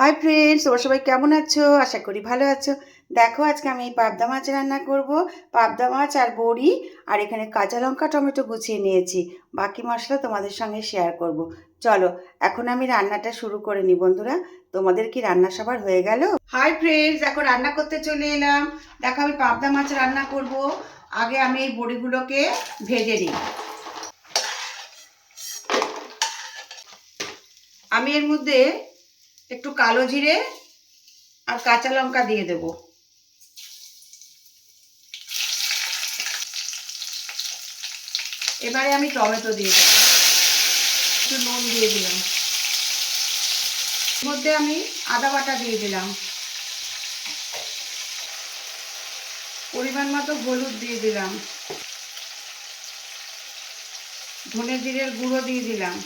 Hi friends, তোমরা সবাই কেমন আছো? আশা করি ভালো আছো। দেখো, আজকে আমি পাবদা মাছ রান্না করব। পাবদা মাছ আর বড়ি, আর এখানে কাঁচা লঙ্কা টমেটো গুছিয়ে নিয়েছি। বাকি মশলা তোমাদের সঙ্গে শেয়ার করব। চলো, এখন আমি রান্নাটা শুরু করে নিই। বন্ধুরা, তোমাদের কি রান্না সবার হয়ে গেল? হাই ফ্রেন্ডস, এখন রান্না করতে চলে এলাম। দেখো, আমি পাবদা মাছ রান্না করব। আগে আমি এই বড়িগুলোকে ভেজে নিই। আমি এর মধ্যে একটু কালো জিরে আর কাঁচা লঙ্কা দিয়ে দেব। এবারে আমি টমেটো দিয়ে দেব, একটু নুন দিয়ে দিলাম। এর মধ্যে আমি আদা বাটা দিয়ে দিলাম, পরিমাণ মতো হলুদ দিয়ে দিলাম, ধনে জিরের গুঁড়ো দিয়ে দিলাম,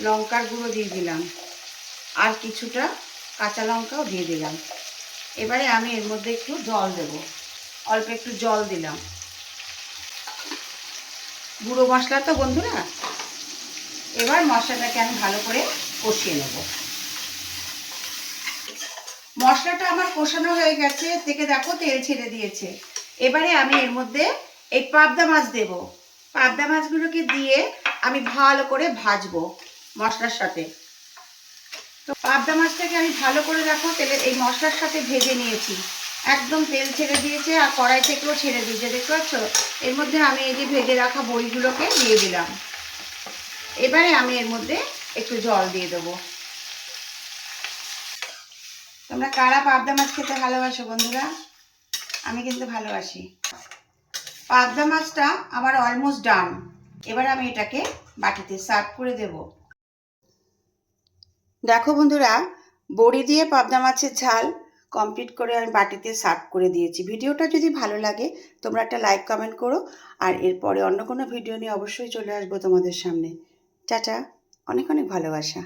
লঙ্কার গুঁড়ো দিয়ে দিলাম, আর কিছুটা কাঁচা লঙ্কাও দিয়ে দিলাম। এবারে আমি এর মধ্যে একটু জল দেব, অল্প একটু জল দিলাম। গুঁড়ো মশলা তো বন্ধুরা, এবার মশলাটাকে আমি ভালো করে কষিয়ে নেব। মশলাটা আমার কষানো হয়ে গেছে, থেকে দেখো তেল ছেড়ে দিয়েছে। এবারে আমি এর মধ্যে এই পাবদা মাছ দেব। পাবদা মাছগুলোকে দিয়ে আমি ভালো করে ভাজবো মশলার সাথে। তো পাবদা মাছটাকে আমি ভালো করে দেখো তেলের এই মশলার সাথে ভেজে নিয়েছি। একদম তেল ছেড়ে দিয়েছে আর কড়াই থেকেও ছেড়ে দিয়েছে, দেখতে পাচ্ছ? এর মধ্যে আমি এই যে ভেজে রাখা বড়িগুলোকে দিয়ে দিলাম। এবারে আমি এর মধ্যে একটু জল দিয়ে দেবো। তোমরা কারা পাবদা মাছ খেতে ভালোবাসো বন্ধুরা? আমি কিন্তু ভালোবাসি। পাবদা মাছটা আমার অলমোস্ট ডান। এবার আমি এটাকে বাটিতে সার্ভ করে দেব। দেখো বন্ধুরা, বড়ি দিয়ে পাবদা মাছের ঝাল কমপ্লিট করে আমি বাটিতে সার্ভ করে দিয়েছি। ভিডিওটা যদি ভালো লাগে তোমরা একটা লাইক কমেন্ট করো, আর এরপরে অন্য কোনো ভিডিও নিয়ে অবশ্যই চলে আসবো তোমাদের সামনে। টাটা, অনেক অনেক ভালোবাসা।